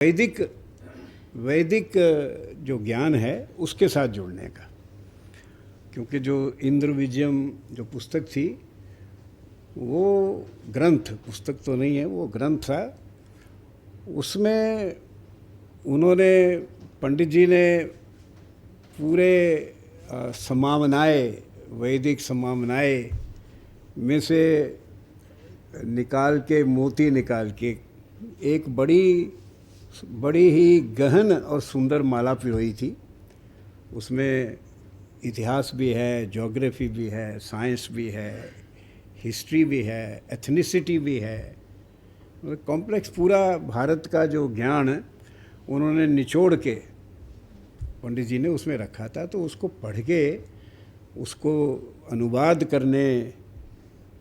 वैदिक वैदिक जो ज्ञान है उसके साथ जुड़ने का, क्योंकि जो इंद्र विजयम जो पुस्तक थी वो ग्रंथ, पुस्तक तो नहीं है, वो ग्रंथ था। उसमें उन्होंने, पंडित जी ने पूरे समामनाएँ, वैदिक समामनाएँ में से निकाल के, मोती निकाल के एक बड़ी ही गहन और सुंदर माला पिरोई थी। उसमें इतिहास भी है, ज्योग्राफी भी है, साइंस भी है, हिस्ट्री भी है, एथनिसिटी भी है, कॉम्प्लेक्स पूरा भारत का जो ज्ञान उन्होंने निचोड़ के पंडित जी ने उसमें रखा था। तो उसको पढ़ के उसको अनुवाद करने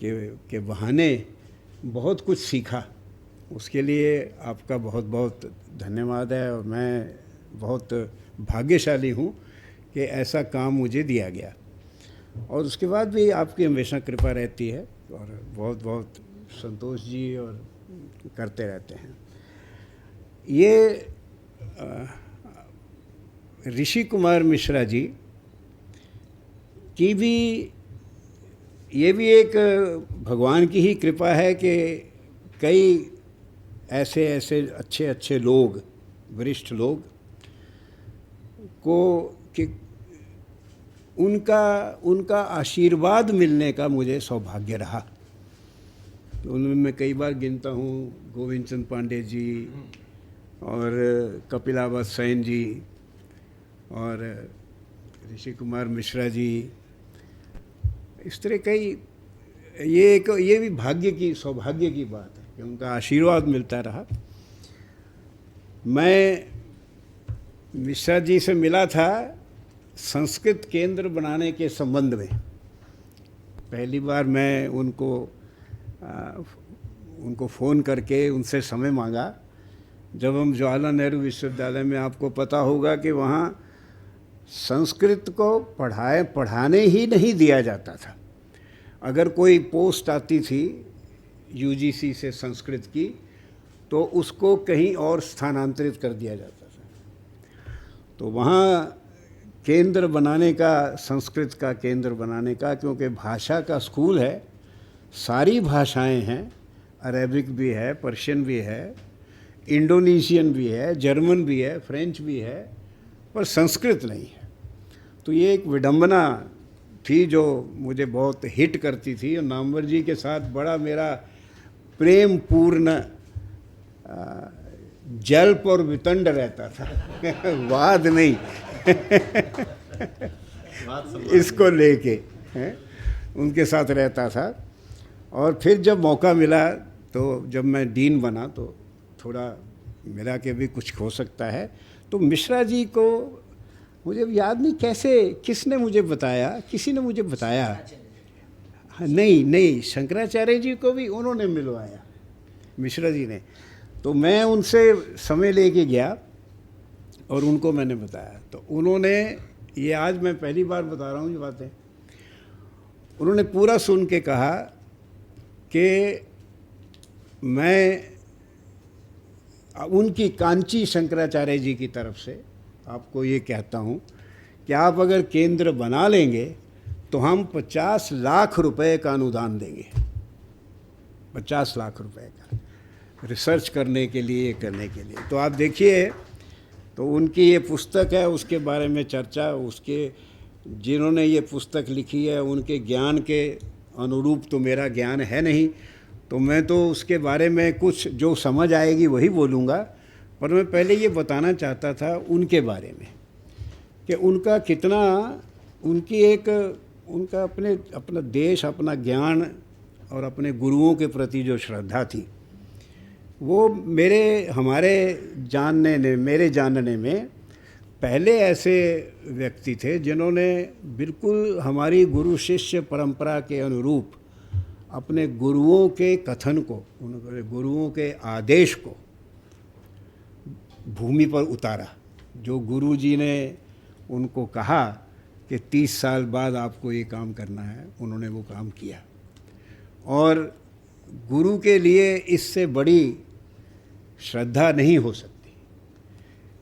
के बहाने बहुत कुछ सीखा। उसके लिए आपका बहुत बहुत धन्यवाद है, और मैं बहुत भाग्यशाली हूँ कि ऐसा काम मुझे दिया गया। और उसके बाद भी आपकी हमेशा कृपा रहती है, और बहुत बहुत संतोष जी और करते रहते हैं। ये ऋषि कुमार मिश्रा जी की भी, ये भी एक भगवान की ही कृपा है कि कई ऐसे अच्छे अच्छे लोग, वरिष्ठ लोग को कि उनका आशीर्वाद मिलने का मुझे सौभाग्य रहा। तो उनमें मैं कई बार गिनता हूँ गोविंद चंद पांडे जी और कपिलावत सेन जी और ऋषि कुमार मिश्रा जी, इस तरह कई, ये भी भाग्य की, सौभाग्य की बात है कि उनका आशीर्वाद मिलता रहा। मैं मिश्रा जी से मिला था संस्कृत केंद्र बनाने के संबंध में। पहली बार मैं उनको फ़ोन करके उनसे समय मांगा जब हम जवाहरलाल नेहरू विश्वविद्यालय में, आपको पता होगा कि वहाँ संस्कृत को पढ़ाने ही नहीं दिया जाता था। अगर कोई पोस्ट आती थी यूजीसी से संस्कृत की तो उसको कहीं और स्थानांतरित कर दिया जाता था। तो वहाँ केंद्र बनाने का, संस्कृत का केंद्र बनाने का, क्योंकि भाषा का स्कूल है, सारी भाषाएं हैं, अरेबिक भी है, पर्शियन भी है, इंडोनेशियन भी है, जर्मन भी है, फ्रेंच भी है, पर संस्कृत नहीं है। तो ये एक विडंबना थी जो मुझे बहुत हिट करती थी, और नामवर जी के साथ बड़ा मेरा प्रेम पूर्ण जल्प और वितंड रहता था वाद नहीं इसको लेके उनके साथ रहता था। और फिर जब मौका मिला, तो जब मैं डीन बना तो थोड़ा मेरा के भी कुछ हो सकता है। तो मिश्रा जी को मुझे याद नहीं कैसे, किसने मुझे बताया, किसी ने मुझे बताया, नहीं, शंकराचार्य जी को भी उन्होंने मिलवाया, मिश्रा जी ने। तो मैं उनसे समय लेके गया और उनको मैंने बताया। तो उन्होंने, ये आज मैं पहली बार बता रहा हूँ ये बातें, उन्होंने पूरा सुन के कहा कि मैं उनकी कांची शंकराचार्य जी की तरफ से आपको ये कहता हूँ कि आप अगर केंद्र बना लेंगे तो हम 50 लाख रुपए का अनुदान देंगे, 50 लाख रुपए का, रिसर्च करने के लिए, करने के लिए। तो आप देखिए, तो उनकी ये पुस्तक है, उसके बारे में चर्चा, उसके जिन्होंने ये पुस्तक लिखी है उनके ज्ञान के अनुरूप तो मेरा ज्ञान है नहीं, तो मैं तो उसके बारे में कुछ जो समझ आएगी वही बोलूँगा। पर मैं पहले ये बताना चाहता था उनके बारे में कि उनका कितना, उनका अपना देश, अपना ज्ञान और अपने गुरुओं के प्रति जो श्रद्धा थी, वो मेरे जानने में पहले ऐसे व्यक्ति थे जिन्होंने बिल्कुल हमारी गुरु शिष्य परंपरा के अनुरूप अपने गुरुओं के कथन को, उनके गुरुओं के आदेश को भूमि पर उतारा। जो गुरु जी ने उनको कहा कि 30 साल बाद आपको ये काम करना है, उन्होंने वो काम किया। और गुरु के लिए इससे बड़ी श्रद्धा नहीं हो सकती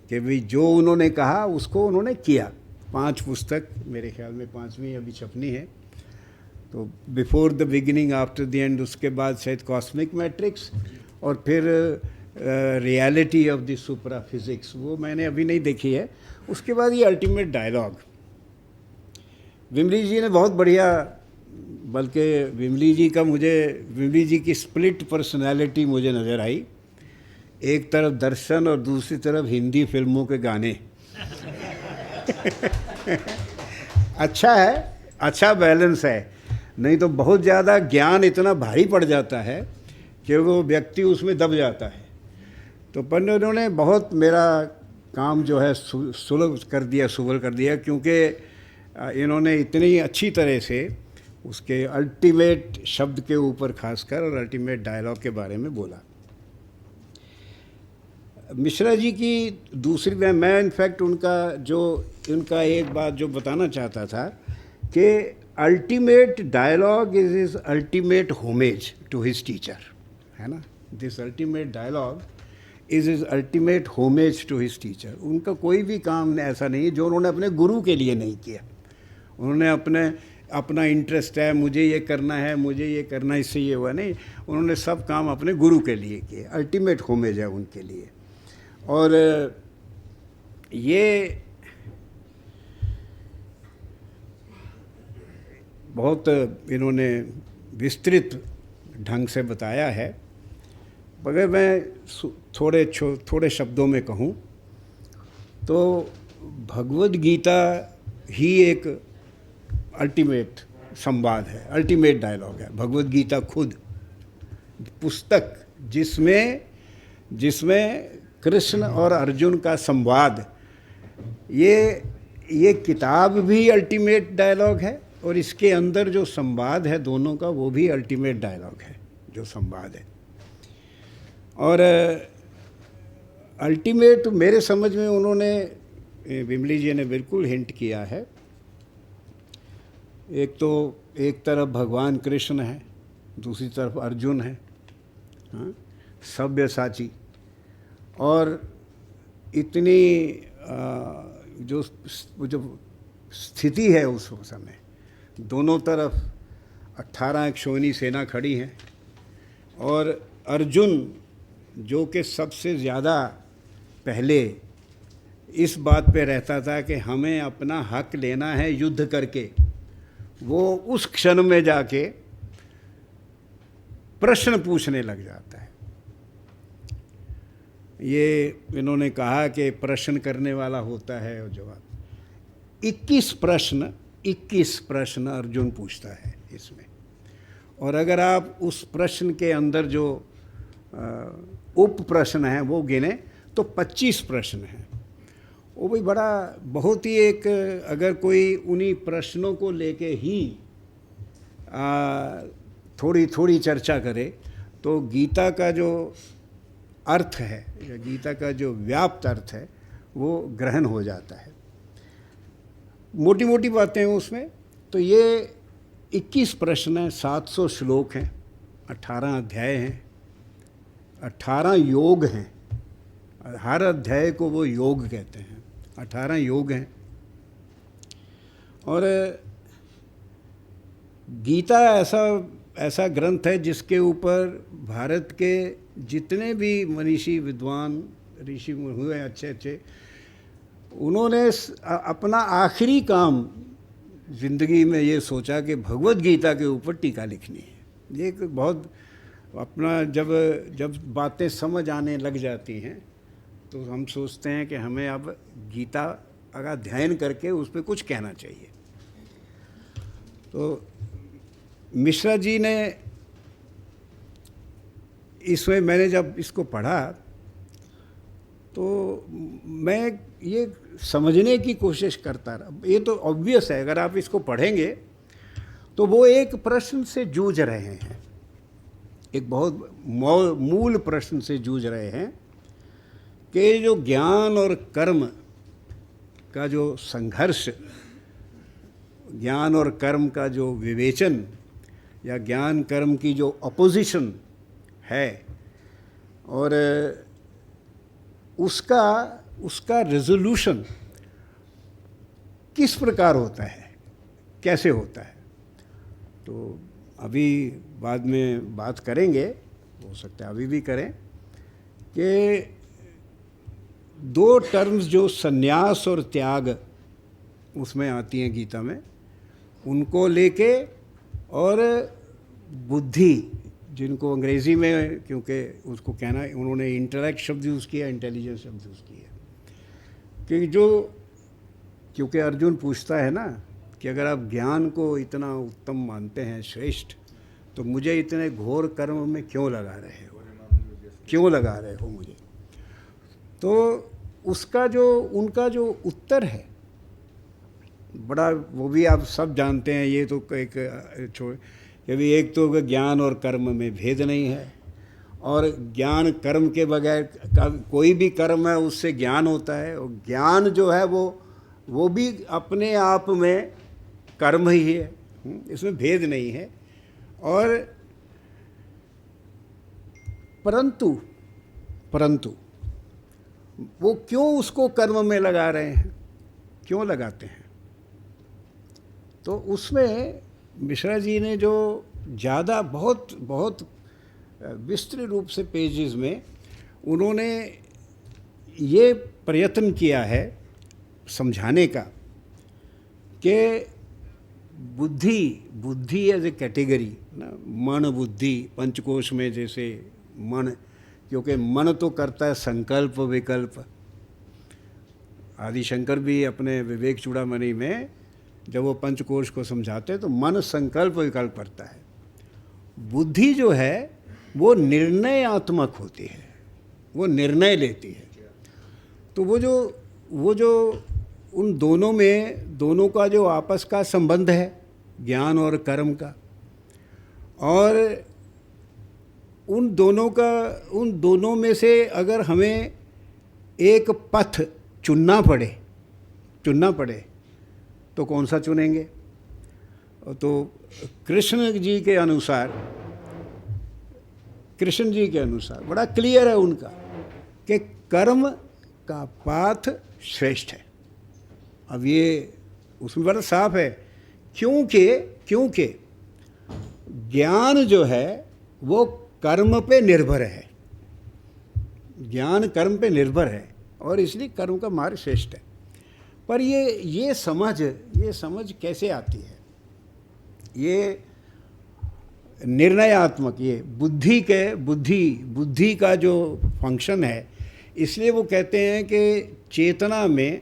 कि भाई जो उन्होंने कहा उसको उन्होंने किया। 5 पुस्तक, मेरे ख्याल में 5वीं अभी छपनी है। तो before the beginning, after the end, उसके बाद शायद कॉस्मिक मैट्रिक्स, और फिर रियलिटी ऑफ द सुपरा फिजिक्स, वो मैंने अभी नहीं देखी है। उसके बाद ये अल्टीमेट डायलॉग, विमली जी ने बहुत बढ़िया, बल्कि विमली जी की स्प्लिट पर्सनालिटी मुझे नज़र आई। एक तरफ दर्शन और दूसरी तरफ हिंदी फिल्मों के गाने। अच्छा है, अच्छा बैलेंस है, नहीं तो बहुत ज़्यादा ज्ञान इतना भारी पड़ जाता है कि वो व्यक्ति उसमें दब जाता है। तो पर उन्होंने बहुत मेरा काम जो है सुलभ कर दिया, सुलभ कर दिया, क्योंकि इन्होंने इतनी अच्छी तरह से उसके अल्टीमेट शब्द के ऊपर खासकर और अल्टीमेट डायलॉग के बारे में बोला। मिश्रा जी की दूसरी, मैं इनफैक्ट उनका एक बात जो बताना चाहता था कि ultimate dialogue is his ultimate homage to his teacher, है ना। This ultimate dialogue is his ultimate homage to his teacher. उनका कोई भी काम ऐसा नहीं जो उन्होंने अपने गुरु के लिए नहीं किया। उन्होंने अपना इंटरेस्ट है, मुझे ये करना है, मुझे ये करना, इससे ये हुआ नहीं। उन्होंने सब काम अपने गुरु के लिए किए। अल्टीमेट होमेज है उनके लिए। और ये बहुत इन्होंने विस्तृत ढंग से बताया है। अगर मैं थोड़े शब्दों में कहूँ तो भगवद गीता ही एक अल्टीमेट संवाद है, अल्टीमेट डायलॉग है। भगवद गीता खुद पुस्तक जिसमें कृष्ण और अर्जुन का संवाद, ये किताब भी अल्टीमेट डायलॉग है, और इसके अंदर जो संवाद है दोनों का, वो भी अल्टीमेट डायलॉग है, जो संवाद है। और अल्टीमेट मेरे समझ में उन्होंने, विमली जी ने बिल्कुल हिंट किया है। एक तरफ भगवान कृष्ण है, दूसरी तरफ अर्जुन है, हाँ, सब्यसाची। और इतनी जो स्थिति है उस समय, दोनों तरफ 18 अक्षौहिणी सेना खड़ी हैं, और अर्जुन जो कि सबसे ज़्यादा पहले इस बात पे रहता था कि हमें अपना हक लेना है युद्ध करके, वो उस क्षण में जाके प्रश्न पूछने लग जाता है। ये इन्होंने कहा कि प्रश्न करने वाला होता है और जवाब। 21 प्रश्न अर्जुन पूछता है इसमें। और अगर आप उस प्रश्न के अंदर जो उप प्रश्न हैं वो गिने तो 25 प्रश्न हैं। वो भी बहुत ही एक, अगर कोई उन्हीं प्रश्नों को लेके ही थोड़ी चर्चा करे तो गीता का जो अर्थ है, या गीता का जो व्याप्त अर्थ है, वो ग्रहण हो जाता है। मोटी मोटी बातें हैं उसमें। तो ये 21 प्रश्न हैं, 700 श्लोक हैं, 18 अध्याय हैं, 18 योग हैं। हर अध्याय को वो योग कहते हैं, 18 योग हैं। और गीता ऐसा ग्रंथ है जिसके ऊपर भारत के जितने भी मनीषी विद्वान ऋषि हुए अच्छे, उन्होंने अपना आखिरी काम ज़िंदगी में ये सोचा कि भगवद गीता के ऊपर टीका लिखनी है। ये एक बहुत अपना जब बातें समझ आने लग जाती हैं तो हम सोचते हैं कि हमें अब गीता का अध्ययन करके उस पर कुछ कहना चाहिए। तो मिश्रा जी ने इसमें, मैंने जब इसको पढ़ा तो मैं ये समझने की कोशिश करता रहा। ये तो ऑब्वियस है, अगर आप इसको पढ़ेंगे तो वो एक प्रश्न से जूझ रहे हैं, एक बहुत मूल प्रश्न से जूझ रहे हैं कि जो ज्ञान और कर्म का जो संघर्ष, ज्ञान और कर्म का जो विवेचन, या ज्ञान कर्म की जो अपोजिशन है, और उसका उसका रेजोल्यूशन किस प्रकार होता है, कैसे होता है। तो अभी बाद में बात करेंगे, हो सकता है अभी भी करें, कि दो टर्म्स जो संन्यास और त्याग उसमें आती हैं गीता में, उनको लेके, और बुद्धि, जिनको अंग्रेज़ी में, क्योंकि उसको कहना, उन्होंने इंटेलेक्ट शब्द यूज़ किया, इंटेलिजेंस शब्द यूज़ किया, कि जो, क्योंकि अर्जुन पूछता है ना कि अगर आप ज्ञान को इतना उत्तम मानते हैं, श्रेष्ठ, तो मुझे इतने घोर कर्म में क्यों लगा रहे हो, क्यों लगा रहे हो मुझे। तो उसका जो, उनका जो उत्तर है बड़ा, वो भी आप सब जानते हैं, ये तो एक छोड़ कि भी, एक तो ज्ञान और कर्म में भेद नहीं है, और ज्ञान कर्म के बगैर कोई भी कर्म है उससे ज्ञान होता है, और ज्ञान जो है वो भी अपने आप में कर्म ही है, इसमें भेद नहीं है। और परंतु वो क्यों उसको कर्म में लगा रहे हैं, क्यों लगाते हैं, तो उसमें मिश्रा जी ने जो ज़्यादा बहुत विस्तृत रूप से पेजेस में उन्होंने ये प्रयत्न किया है समझाने का कि बुद्धि एज ए कैटेगरी ना, मन बुद्धि पंचकोश में, जैसे मन, क्योंकि मन तो करता है संकल्प विकल्प। आदिशंकर भी अपने विवेक चूड़ामणि में जब वो पंचकोश को समझाते हैं तो मन संकल्प विकल्प करता है। बुद्धि जो है वो निर्णयात्मक होती है, वो निर्णय लेती है। तो वो जो उन दोनों का जो आपस का संबंध है ज्ञान और कर्म का, और उन दोनों में से अगर हमें एक पथ चुनना पड़े तो कौन सा चुनेंगे। तो कृष्ण जी के अनुसार बड़ा क्लियर है उनका कि कर्म का पाथ श्रेष्ठ है। अब ये उसमें बड़ा साफ है, क्योंकि ज्ञान जो है वो कर्म पे निर्भर है, ज्ञान कर्म पे निर्भर है, और इसलिए कर्म का मार्ग श्रेष्ठ है। पर ये समझ कैसे आती है, ये निर्णयात्मक, ये बुद्धि का जो फंक्शन है। इसलिए वो कहते हैं कि चेतना में,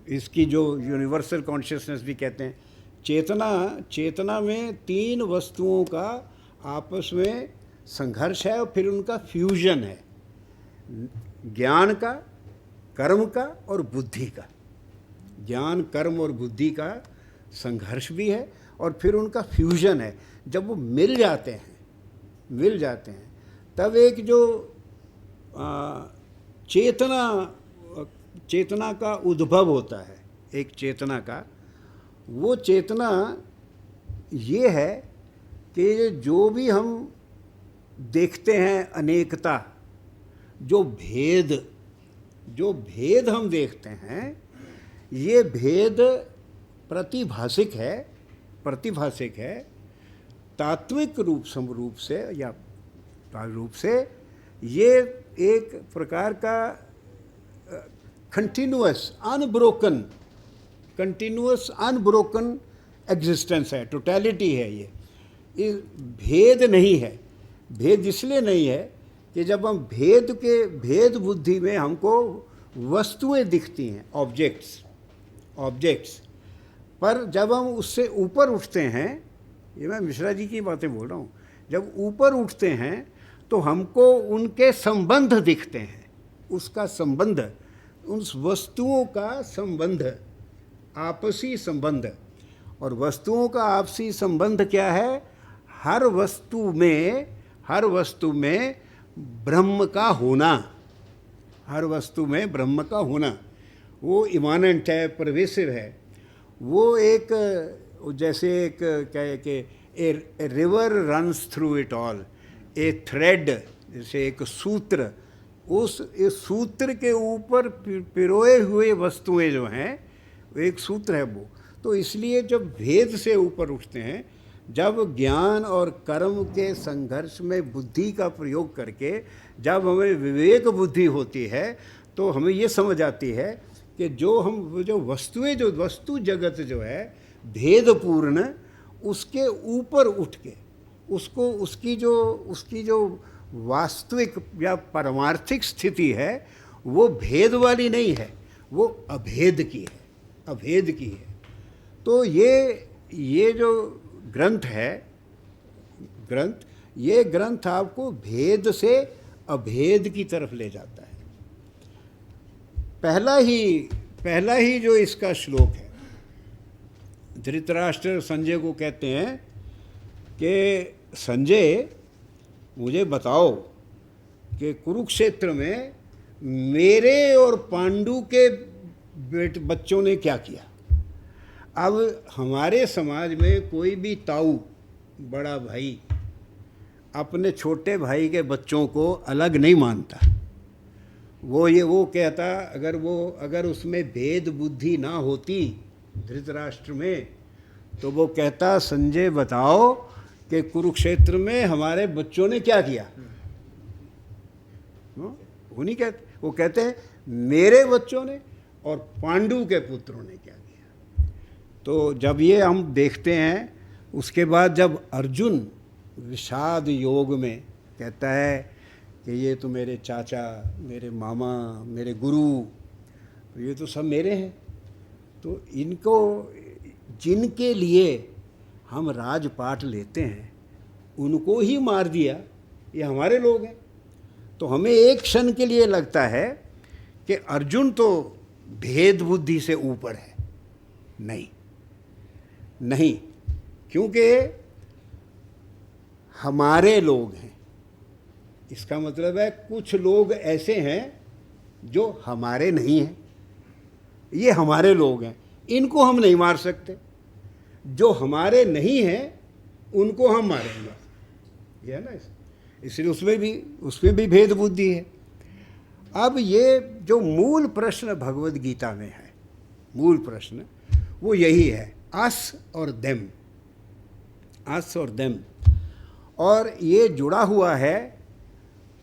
इसकी जो यूनिवर्सल कॉन्शियसनेस भी कहते हैं, चेतना में तीन वस्तुओं का आपस में संघर्ष है और फिर उनका फ्यूजन है, ज्ञान का, कर्म का और बुद्धि का। ज्ञान कर्म और बुद्धि का संघर्ष भी है और फिर उनका फ्यूजन है। जब वो मिल जाते हैं तब एक जो चेतना का उद्भव होता है, एक चेतना का, वो चेतना ये है कि जो भी हम देखते हैं अनेकता, जो भेद हम देखते हैं, ये भेद प्रतिभाषिक है, तात्विक रूप से ये एक प्रकार का कंटिन्यूअस अनब्रोकन एग्जिस्टेंस है, टोटलिटी है। ये भेद नहीं है। भेद इसलिए नहीं है कि जब हम भेद बुद्धि में हमको वस्तुएं दिखती हैं, ऑब्जेक्ट्स, पर जब हम उससे ऊपर उठते हैं, ये मैं मिश्रा जी की बातें बोल रहा हूँ, जब ऊपर उठते हैं तो हमको उनके संबंध दिखते हैं, उसका संबंध, उस वस्तुओं का संबंध, आपसी संबंध। और वस्तुओं का आपसी संबंध क्या है? हर वस्तु में ब्रह्म का होना, वो इमानेंट है, परवेसिव है। वो एक, जैसे एक क्या कि a river runs through it all, A thread, जैसे एक सूत्र उस इस सूत्र के ऊपर पिरोए हुए वस्तुएं जो हैं, एक सूत्र है वो। तो इसलिए जब भेद से ऊपर उठते हैं, जब ज्ञान और कर्म के संघर्ष में बुद्धि का प्रयोग करके जब हमें विवेक बुद्धि होती है, तो हमें ये समझ आती है कि जो वस्तुएं, जो वस्तु जगत जो है भेदपूर्ण, उसके ऊपर उठ के उसको उसकी जो वास्तविक या परमार्थिक स्थिति है वो भेद वाली नहीं है, वो अभेद की है, अभेद की है। तो ये जो ग्रंथ है, ये ग्रंथ आपको भेद से अभेद की तरफ ले जाता है। पहला ही जो इसका श्लोक है, धृतराष्ट्र संजय को कहते हैं कि संजय मुझे बताओ कि कुरुक्षेत्र में मेरे और पांडु के बच्चों ने क्या किया। अब हमारे समाज में कोई भी ताऊ, बड़ा भाई, अपने छोटे भाई के बच्चों को अलग नहीं मानता। वो कहता, अगर उसमें भेद बुद्धि ना होती धृतराष्ट्र में, तो वो कहता संजय बताओ कि कुरुक्षेत्र में हमारे बच्चों ने क्या किया। वो नहीं कहते, वो कहते हैं मेरे बच्चों ने और पांडु के पुत्रों ने क्या किया। तो जब ये हम देखते हैं, उसके बाद जब अर्जुन विषाद योग में कहता है कि ये तो मेरे चाचा, मेरे मामा, मेरे गुरु, तो ये तो सब मेरे हैं, तो इनको, जिनके लिए हम राजपाट लेते हैं, उनको ही मार दिया, ये हमारे लोग हैं। तो हमें एक क्षण के लिए लगता है कि अर्जुन तो भेद बुद्धि से ऊपर है। नहीं, क्योंकि हमारे लोग हैं। इसका मतलब है कुछ लोग ऐसे हैं जो हमारे नहीं हैं, ये हमारे लोग हैं, इनको हम नहीं मार सकते। जो हमारे नहीं हैं उनको हम मारेंगे, ये है ना। इसलिए उसमें भी भेद बुद्धि है। अब ये जो मूल प्रश्न भगवद गीता में है, मूल प्रश्न वो यही है, अस और देम, अस और देम। और ये जुड़ा हुआ है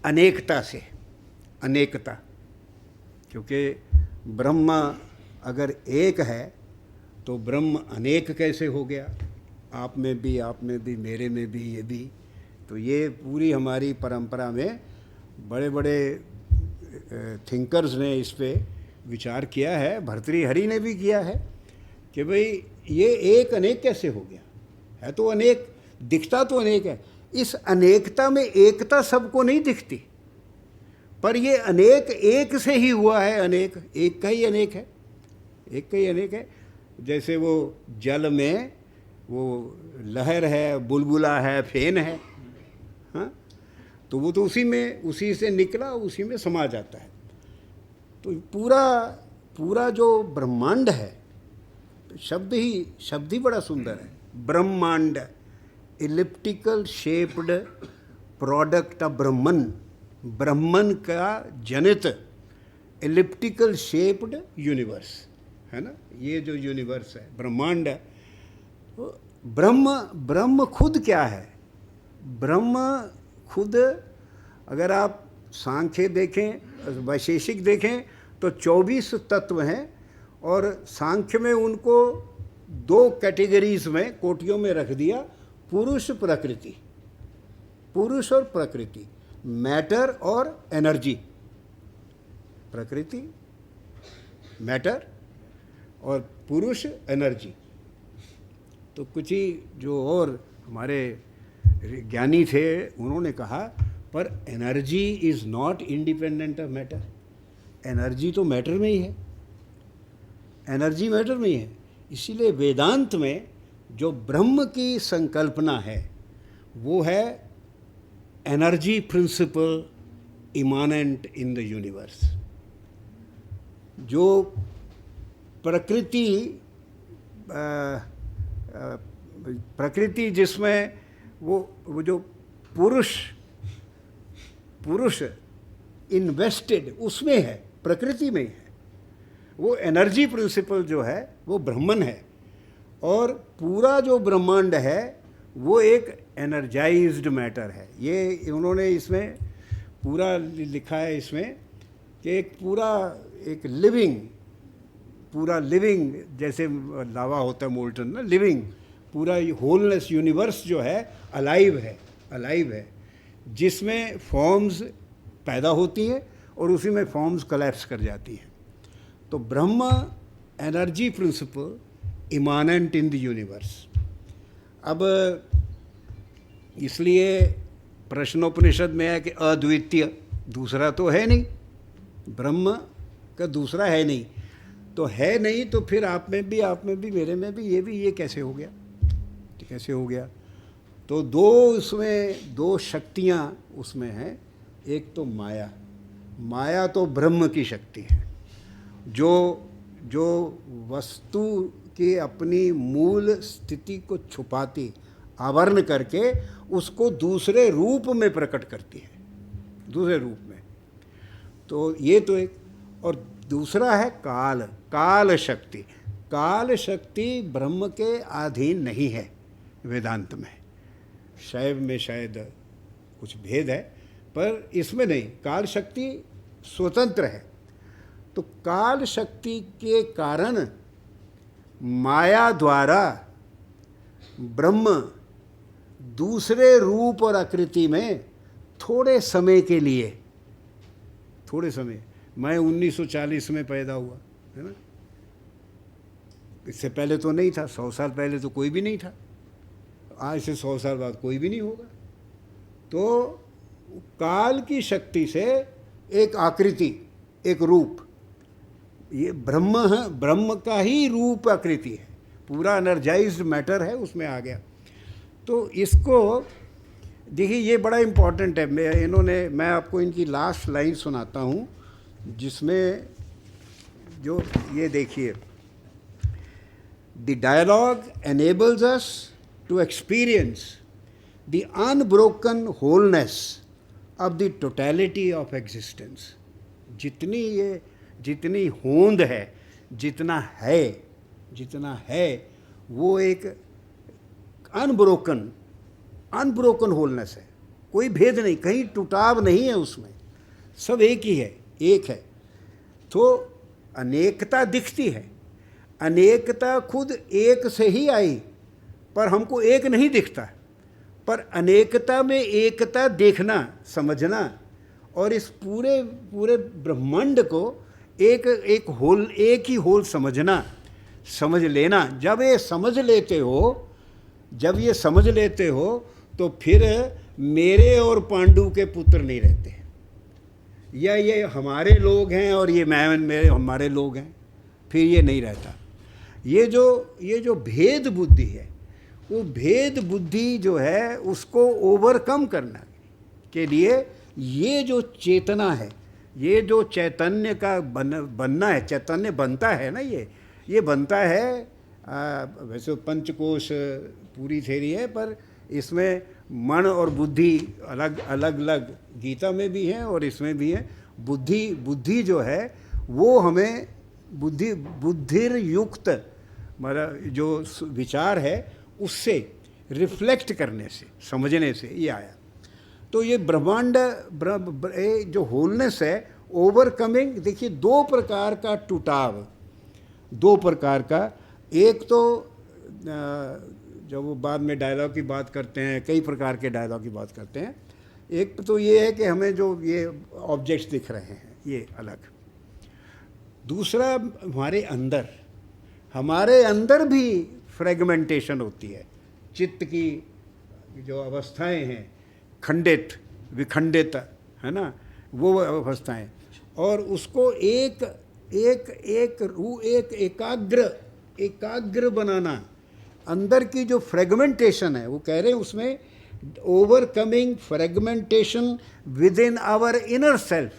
अनेकता से, अनेकता, क्योंकि ब्रह्म अगर एक है तो ब्रह्म अनेक कैसे हो गया, आप में भी, मेरे में भी, ये भी। तो ये पूरी हमारी परंपरा में बड़े बड़े थिंकर्स ने इस पे विचार किया है, भर्तृहरि ने भी किया है कि भाई ये एक अनेक कैसे हो गया, है तो अनेक, दिखता तो अनेक है। इस अनेकता में एकता सबको नहीं दिखती, पर ये अनेक एक से ही हुआ है, अनेक एक का ही अनेक है, एक का ही अनेक है। जैसे वो जल में वो लहर है, बुलबुला है, फेन है, हाँ, तो वो तो उसी से निकला, उसी में समा जाता है। तो पूरा जो ब्रह्मांड है, शब्द ही बड़ा सुंदर है, ब्रह्मांड, इलिप्टिकल शेप्ड प्रोडक्ट ऑफ ब्रह्मन का जनित इलिप्टिकल शेप्ड यूनिवर्स है ना। ये जो यूनिवर्स है, ब्रह्मांड है, तो ब्रह्म खुद क्या है। ब्रह्म खुद, अगर आप सांख्य देखें, वैशेषिक देखें, तो 24 तत्व हैं, और सांख्य में उनको 2 कैटेगरीज में, कोटियों में रख दिया, पुरुष प्रकृति, पुरुष और प्रकृति, मैटर और एनर्जी। प्रकृति मैटर और पुरुष एनर्जी। तो कुछ ही जो और हमारे ज्ञानी थे, उन्होंने कहा पर energy is not independent of matter. Energy तो मैटर में ही है, एनर्जी मैटर में ही है। इसीलिए वेदांत में जो ब्रह्म की संकल्पना है वो है energy principle immanent in the universe. जो प्रकृति जिसमें वो जो पुरुष इन्वेस्टेड उसमें है, प्रकृति में है। वो एनर्जी प्रिंसिपल जो है वो ब्रह्मन है, और पूरा जो ब्रह्मांड है वो एक एनर्जाइज्ड मैटर है। ये उन्होंने इसमें पूरा लिखा है इसमें कि एक पूरा एक पूरा लिविंग जैसे लावा होता है मोल्टन ना, लिविंग पूरा होलनेस यूनिवर्स जो है अलाइव है, जिसमें फॉर्म्स पैदा होती हैं और उसी में फॉर्म्स कोलैप्स कर जाती हैं। तो Brahma energy principle immanent in the universe. अब इसलिए प्रश्नोपनिषद में है कि अद्वितीय, दूसरा तो है नहीं, ब्रह्म का दूसरा है नहीं, तो है नहीं तो फिर आप में भी मेरे में भी ये कैसे हो गया? तो दो शक्तियाँ उसमें हैं। एक तो माया तो ब्रह्म की शक्ति है, जो वस्तु की अपनी मूल स्थिति को छुपाती, आवरण करके उसको दूसरे रूप में प्रकट करती है, दूसरे रूप में। तो ये तो एक, और दूसरा है काल शक्ति ब्रह्म के अधीन नहीं है वेदांत में। शैव में शायद कुछ भेद है, पर इसमें नहीं, काल शक्ति स्वतंत्र है। तो काल शक्ति के कारण माया द्वारा ब्रह्म दूसरे रूप और आकृति में थोड़े समय के लिए, मैं 1940 में पैदा हुआ है ना, इससे पहले तो नहीं था, 100 साल पहले तो कोई भी नहीं था, आज से 100 साल बाद कोई भी नहीं होगा। तो काल की शक्ति से एक आकृति, एक रूप, ये ब्रह्म है, ब्रह्म का ही रूप आकृति है, पूरा एनर्जाइज्ड मैटर है, उसमें आ गया। तो इसको देखिए, ये बड़ा इम्पॉर्टेंट है। मैं आपको इनकी लास्ट लाइन सुनाता हूँ, जिसमें जो ये देखिए, the dialogue enables us to experience the unbroken wholeness of the totality of existence। जितनी होंद है, जितना है वो एक अनब्रोकन होलनेस है, कोई भेद नहीं, कहीं टुटाव नहीं है उसमें, सब एक ही है, एक है। तो अनेकता दिखती है, अनेकता खुद एक से ही आई, पर हमको एक नहीं दिखता, पर अनेकता में एकता देखना, समझना, और इस पूरे ब्रह्मांड को एक ही होल समझ लेना। जब ये समझ लेते हो तो फिर मेरे और पांडु के पुत्र नहीं रहते, या ये हमारे लोग हैं और ये हमारे लोग हैं, फिर ये नहीं रहता। ये जो भेद बुद्धि है, वो भेद बुद्धि जो है उसको ओवरकम करना के लिए ये जो चेतना है, ये जो चैतन्य का बनना है, चैतन्य बनता है ना, ये बनता है। वैसे पंचकोश पूरी थ्योरी है, पर इसमें मन और बुद्धि अलग गीता में भी है और इसमें भी है। बुद्धि जो है वो हमें बुद्धिर युक्त जो विचार है उससे रिफ्लेक्ट करने से, समझने से ये आया। तो ये ब्रह्मांड जो होलनेस है, ओवरकमिंग, देखिए दो प्रकार का टूटाव, एक तो जब वो बाद में डायलॉग की बात करते हैं, कई प्रकार के डायलॉग की बात करते हैं। एक तो ये है कि हमें जो ये ऑब्जेक्ट्स दिख रहे हैं ये अलग, दूसरा हमारे अंदर भी फ्रेगमेंटेशन होती है, चित्त की जो अवस्थाएं हैं, विखंडित है ना, वो अवस्थाएं, और उसको एक एकाग्र बनाना। अंदर की जो फ्रेगमेंटेशन है, वो कह रहे हैं उसमें overcoming fragmentation within our inner self,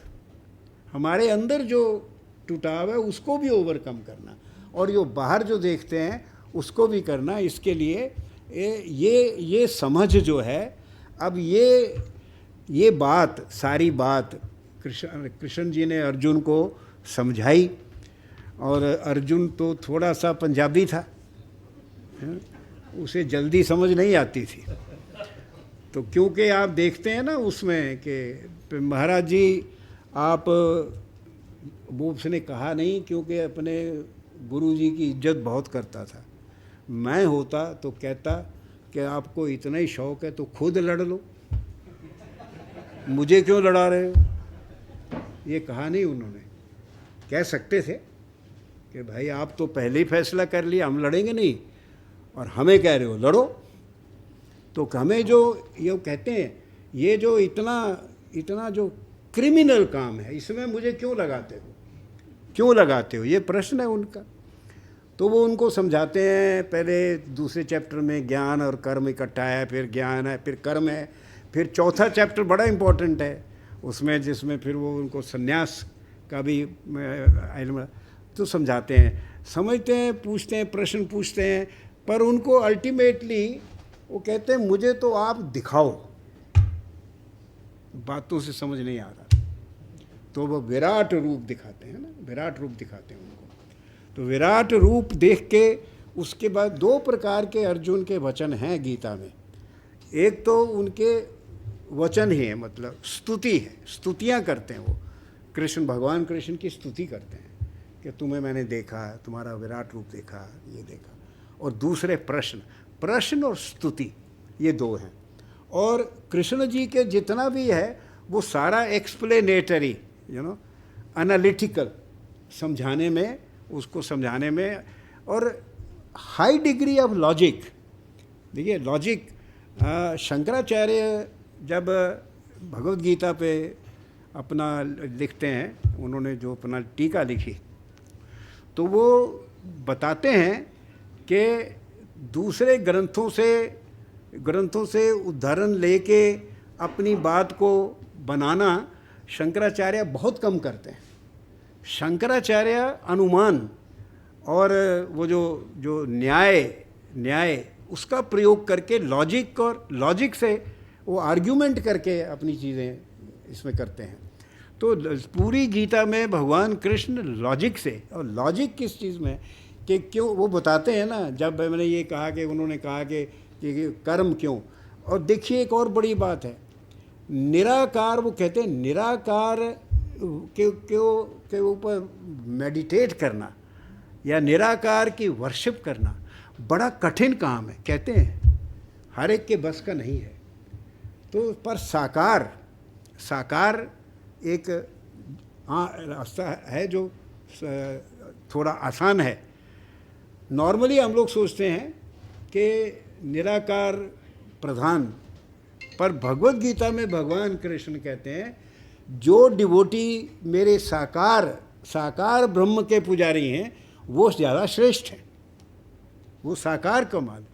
हमारे अंदर जो टूटाव है उसको भी ओवरकम करना, और जो बाहर जो देखते हैं उसको भी करना। इसके लिए ये समझ जो है, अब ये बात, सारी बात कृष्ण जी ने अर्जुन को समझाई, और अर्जुन तो थोड़ा सा पंजाबी था, उसे जल्दी समझ नहीं आती थी। तो क्योंकि आप देखते हैं ना उसमें कि महाराज जी आप, वो उसने कहा नहीं, क्योंकि अपने गुरु जी की इज्जत बहुत करता था। मैं होता तो कहता कि आपको इतना ही शौक़ है तो खुद लड़ लो, मुझे क्यों लड़ा रहे हो। ये कहा नहीं उन्होंने। कह सकते थे कि भाई आप तो पहले ही फैसला कर लिया, हम लड़ेंगे नहीं, और हमें कह रहे हो लड़ो। तो हमें जो ये कहते हैं, ये जो इतना जो क्रिमिनल काम है, इसमें मुझे क्यों लगाते हो, ये प्रश्न है उनका। तो वो उनको समझाते हैं। पहले दूसरे चैप्टर में ज्ञान और कर्म इकट्ठा है, फिर ज्ञान है, फिर कर्म है, फिर चौथा चैप्टर बड़ा इम्पोर्टेंट है उसमें, जिसमें फिर वो उनको सन्यास का भी तो समझाते हैं, समझते हैं, पूछते हैं, प्रश्न पूछते हैं। पर उनको अल्टीमेटली वो कहते हैं मुझे तो आप दिखाओ, बातों से समझ नहीं आ रहा। तो वो विराट रूप दिखाते हैं ना, विराट रूप दिखाते हैं उनको। तो विराट रूप देख के उसके बाद दो प्रकार के अर्जुन के वचन हैं गीता में। एक तो उनके वचन ही है, मतलब स्तुति है, स्तुतियाँ करते हैं वो, कृष्ण, भगवान कृष्ण की स्तुति करते हैं कि तुम्हें मैंने देखा, तुम्हारा विराट रूप देखा, ये देखा। और दूसरे प्रश्न और स्तुति, ये दो हैं। और कृष्ण जी के जितना भी है वो सारा एक्सप्लेनेटरी, एनालिटिकल, समझाने में, उसको समझाने में, और हाई डिग्री ऑफ लॉजिक। देखिए लॉजिक, शंकराचार्य जब भगवद गीता पे अपना लिखते हैं, उन्होंने जो अपना टीका लिखी, तो वो बताते हैं कि दूसरे ग्रंथों से उदाहरण लेके अपनी बात को बनाना शंकराचार्य बहुत कम करते हैं। शंकराचार्य अनुमान और वो जो न्याय उसका प्रयोग करके, लॉजिक से वो आर्ग्यूमेंट करके अपनी चीज़ें इसमें करते हैं। तो पूरी गीता में भगवान कृष्ण लॉजिक से, और लॉजिक किस चीज़ में कि क्यों वो बताते हैं ना। जब मैंने ये कहा कि उन्होंने कहा कि कर्म क्यों, और देखिए एक और बड़ी बात है, निराकार, वो कहते हैं निराकार के ऊपर मेडिटेट करना या निराकार की वर्शिप करना बड़ा कठिन काम है, कहते हैं हर एक के बस का नहीं है। तो पर साकार एक रास्ता है जो थोड़ा आसान है। नॉर्मली हम लोग सोचते हैं कि निराकार प्रधान, पर भगवद गीता में भगवान कृष्ण कहते हैं जो डिवोटी मेरे साकार ब्रह्म के पुजारी हैं वो ज़्यादा श्रेष्ठ हैं। वो साकार को मान,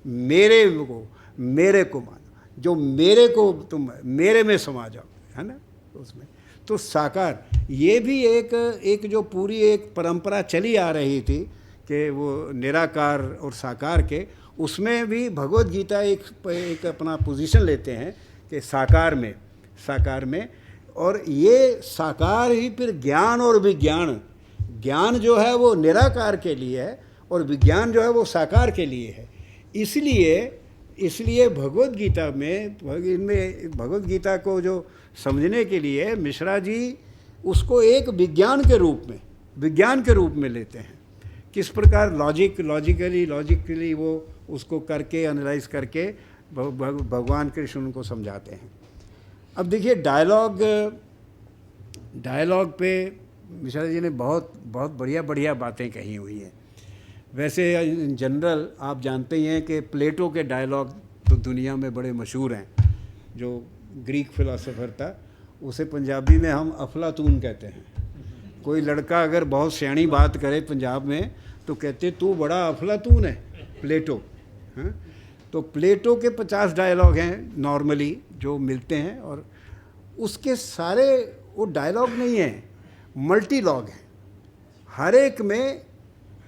मेरे को मान, जो मेरे को तुम मेरे में समा जाओ, है ना उसमें। तो साकार, ये भी एक जो पूरी एक परंपरा चली आ रही थी कि वो निराकार और साकार के, उसमें भी भगवद गीता एक अपना पोजीशन लेते हैं कि साकार में। और ये साकार ही फिर ज्ञान और विज्ञान, ज्ञान जो है वो निराकार के लिए है और विज्ञान जो है वो साकार के लिए है। इसलिए भगवद गीता में, भगवद गीता को जो समझने के लिए मिश्रा जी उसको एक विज्ञान के रूप में लेते हैं। किस प्रकार लॉजिकली वो उसको करके एनालाइज करके भगवान कृष्ण उनको समझाते हैं। अब देखिए डायलॉग पे मिश्रा जी ने बहुत बढ़िया बातें कही हुई हैं। वैसे इन जनरल आप जानते ही हैं कि प्लेटो के डायलॉग तो दुनिया में बड़े मशहूर हैं। जो ग्रीक फिलोसोफर था, उसे पंजाबी में हम अफलातून कहते हैं। कोई लड़का अगर बहुत सियाणी बात करे पंजाब में तो कहते तू बड़ा अफलातून है, प्लेटो। हाँ, तो प्लेटो के 50 डायलॉग हैं नॉर्मली जो मिलते हैं, और उसके सारे वो डायलॉग नहीं हैं, मल्टीलॉग हैं। हर एक में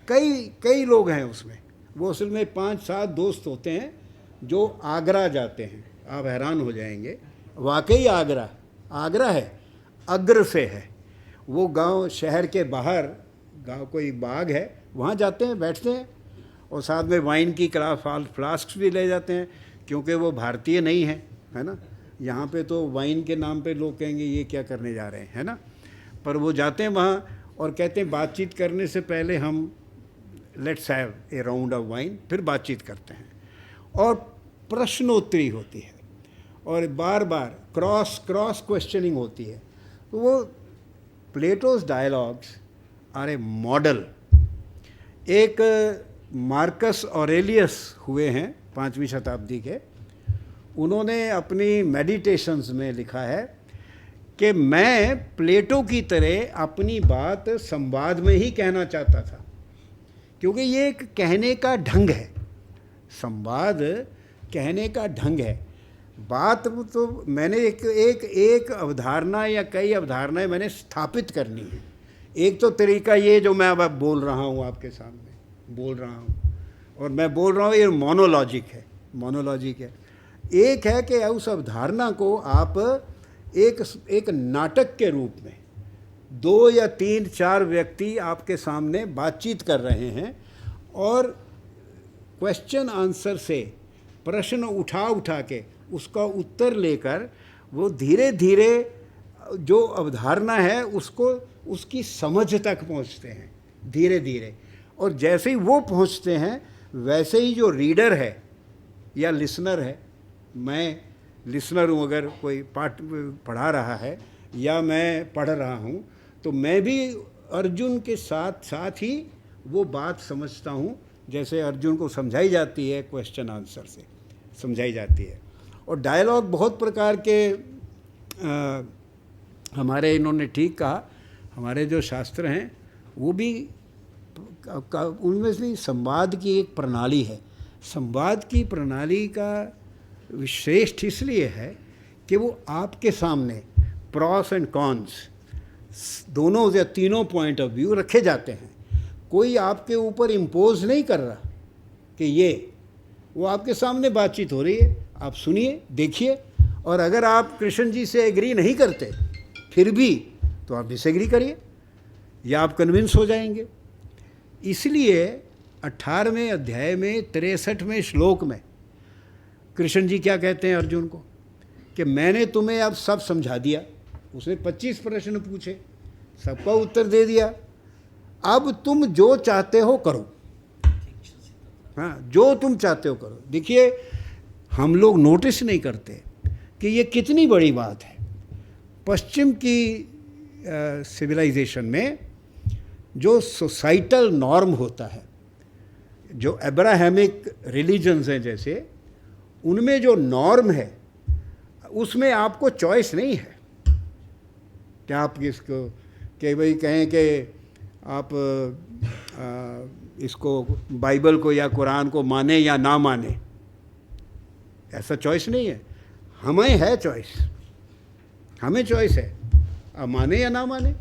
कई लोग हैं उसमें। वो असल में 5-7 दोस्त होते हैं जो आगरा जाते हैं। आप हैरान हो जाएंगे, वाकई आगरा है। अग्र से है। वो गांव शहर के बाहर गांव कोई बाग है, वहाँ जाते हैं, बैठते हैं और साथ में वाइन की फ्लास्क भी ले जाते हैं, क्योंकि वो भारतीय नहीं है ना। यहाँ पे तो वाइन के नाम पे लोग कहेंगे ये क्या करने जा रहे हैं, है ना। पर वो जाते हैं वहाँ और कहते हैं बातचीत करने से पहले हम let's have A round of wine, फिर बातचीत करते हैं और प्रश्नोत्तरी होती है और बार बार क्रॉस क्वेश्चनिंग होती है। तो वो Plato's dialogues are a model. एक मार्कस ऑरेलियस हुए हैं 5वीं शताब्दी के, उन्होंने अपनी मेडिटेशंस में लिखा है कि मैं प्लेटो की तरह अपनी बात संवाद में ही कहना चाहता था, क्योंकि ये एक कहने का ढंग है, संवाद कहने का ढंग है। बात तो मैंने एक अवधारणा या कई अवधारणाएं मैंने स्थापित करनी है। एक तो तरीका ये जो मैं अब बोल रहा हूँ आपके सामने बोल रहा हूँ, और मैं बोल रहा हूँ ये मोनोलॉजिक है। एक है कि उस अवधारणा को आप एक नाटक के रूप में 2 या 3 4 व्यक्ति आपके सामने बातचीत कर रहे हैं और क्वेश्चन आंसर से प्रश्न उठा के उसका उत्तर लेकर वो धीरे धीरे जो अवधारणा है उसको उसकी समझ तक पहुंचते हैं धीरे धीरे। और जैसे ही वो पहुंचते हैं वैसे ही जो रीडर है या लिसनर है, मैं लिसनर हूँ, अगर कोई पाठ पढ़ा रहा है या मैं पढ़ रहा हूँ तो मैं भी अर्जुन के साथ ही वो बात समझता हूँ, जैसे अर्जुन को समझाई जाती है क्वेश्चन आंसर से समझाई जाती है। और डायलॉग बहुत प्रकार के हमारे, इन्होंने ठीक कहा, हमारे जो शास्त्र हैं वो भी उनमें से संवाद की एक प्रणाली है। संवाद की प्रणाली का श्रेष्ठ इसलिए है कि वो आपके सामने प्रॉस एंड कॉन्स दोनों या तीनों पॉइंट ऑफ व्यू रखे जाते हैं। कोई आपके ऊपर इम्पोज नहीं कर रहा कि ये, वो आपके सामने बातचीत हो रही है, आप सुनिए देखिए। और अगर आप कृष्ण जी से एग्री नहीं करते फिर भी तो आप डिसएग्री करिए या आप कन्विंस हो जाएंगे। इसलिए 18वें अध्याय में 63वें श्लोक में कृष्ण जी क्या कहते हैं अर्जुन को कि मैंने तुम्हें अब सब समझा दिया। उसने 25 प्रश्न पूछे, सबका उत्तर दे दिया, अब तुम जो चाहते हो करो। हाँ, जो तुम चाहते हो करो। देखिए, हम लोग नोटिस नहीं करते कि ये कितनी बड़ी बात है। पश्चिम की सिविलाइजेशन में जो सोसाइटल नॉर्म होता है, जो अब्राहमिक रिलीजन्स हैं जैसे, उनमें जो नॉर्म है उसमें आपको चॉइस नहीं है कि आप इसको कि भाई कहें कि आप इसको बाइबल को या कुरान को माने या ना माने, ऐसा चॉइस नहीं है। हमें है चॉइस, हमें चॉइस है, अब माने या ना माने,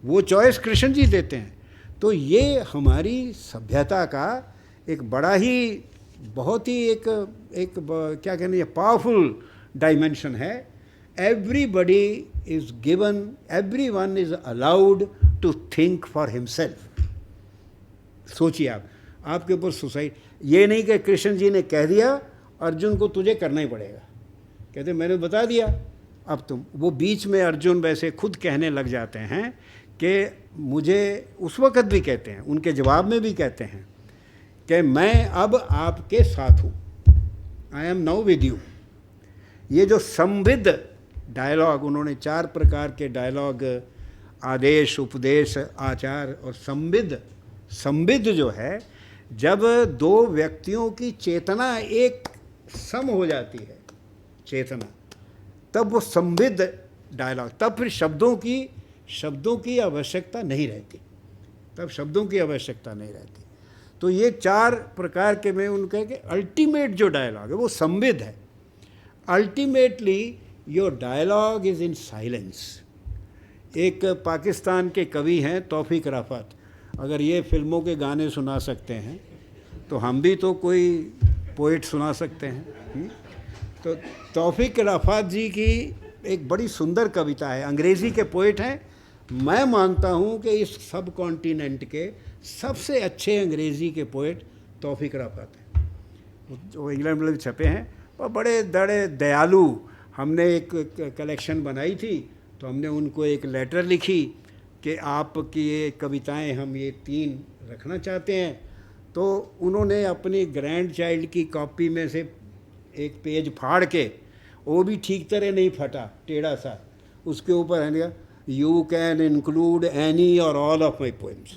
वो चॉइस कृष्ण जी देते हैं। तो ये हमारी सभ्यता का एक बड़ा ही बहुत ही एक क्या कहने, पावरफुल डायमेंशन है। Everybody is given, everyone is allowed to think for himself. सोचिए आप, आपके ऊपर सोसाइटी, ये नहीं कि कृष्ण जी ने कह दिया अर्जुन को तुझे करना ही पड़ेगा, कहते मैंने बता दिया अब तुम, वो बीच में अर्जुन वैसे खुद कहने लग जाते हैं कि मुझे, उस वक़्त भी कहते हैं, उनके जवाब में भी कहते हैं कि मैं अब आपके साथ हूँ, I am now with you. ये जो संविद डायलॉग, उन्होंने 4 प्रकार के डायलॉग, आदेश, उपदेश, आचार और संविद। संविद जो है, जब 2 व्यक्तियों की चेतना एक सम हो जाती है, चेतना, तब वो संविद डायलॉग, तब फिर शब्दों की आवश्यकता नहीं रहती, तब शब्दों की आवश्यकता नहीं रहती। तो ये 4 प्रकार के, मैं उनके कि अल्टीमेट जो डायलॉग है वो संविद है। Ultimately your dialogue is in silence. एक पाकिस्तान के कवि हैं तौफीक राफत, अगर ये फिल्मों के गाने सुना सकते हैं तो हम भी तो कोई पोइट सुना सकते हैं। तो तौफीक राफत जी की एक बड़ी सुंदर कविता है, अंग्रेज़ी के पोइट हैं। मैं मानता हूँ कि इस सब कॉन्टिनेंट के सबसे अच्छे अंग्रेज़ी के पोइट तौफीक रफ़त हैं, जो इंग्लैंड में छपे हैं, और बड़े दयालु। हमने एक कलेक्शन बनाई थी, तो हमने उनको एक लेटर लिखी कि आपकी ये कविताएं हम ये 3 रखना चाहते हैं। तो उन्होंने अपनी ग्रैंड चाइल्ड की कॉपी में से एक पेज फाड़ के, वो भी ठीक तरह नहीं फटा, टेढ़ा सा, उसके ऊपर है यू कैन इंक्लूड एनी और ऑल ऑफ माई पोएम्स।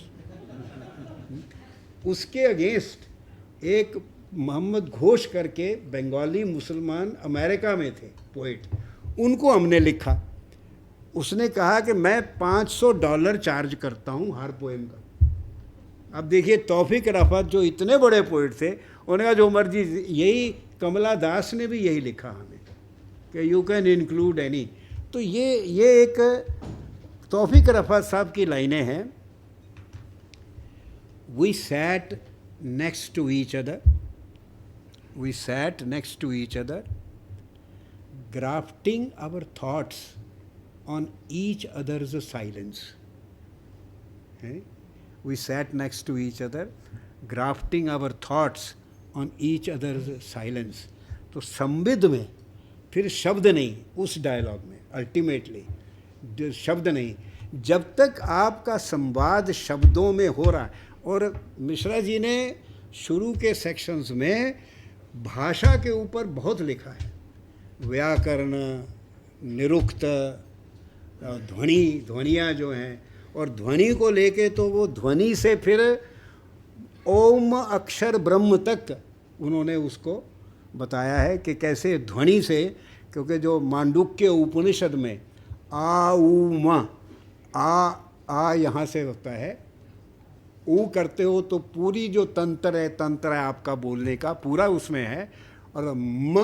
उसके अगेंस्ट एक मोहम्मद घोष करके बंगाली मुसलमान अमेरिका में थे पोइट, उनको हमने लिखा। उसने कहा कि मैं $500 चार्ज करता हूँ हर पोएम का। अब देखिए तौफीक रफ़त जो इतने बड़े पोइट थे, उन्होंने कहा जो मर्जी। यही कमला दास ने भी यही लिखा हमें कि यू कैन इंक्लूड एनी। तो ये एक तौफीक रफ़त साहब की लाइनें हैं। We sat next to each other, we sat next to each other, grafting our thoughts on each other's silence. We sat next to each other, grafting our thoughts on each other's silence. तो संविद में फिर शब्द नहीं, उस dialogue में ultimately शब्द नहीं, जब तक आपका संवाद शब्दों में हो रहा है। और मिश्रा जी ने शुरू के सेक्शंस में भाषा के ऊपर बहुत लिखा है, व्याकरण, निरुक्त, ध्वनियाँ जो हैं, और ध्वनि को लेके तो वो ध्वनि से फिर ओम अक्षर ब्रह्म तक उन्होंने उसको बताया है कि कैसे ध्वनि से, क्योंकि जो मांडुक्य उपनिषद में आ ऊ म, आ यहाँ से होता है, ऊ करते हो तो पूरी जो तंत्र है आपका बोलने का पूरा उसमें है, और म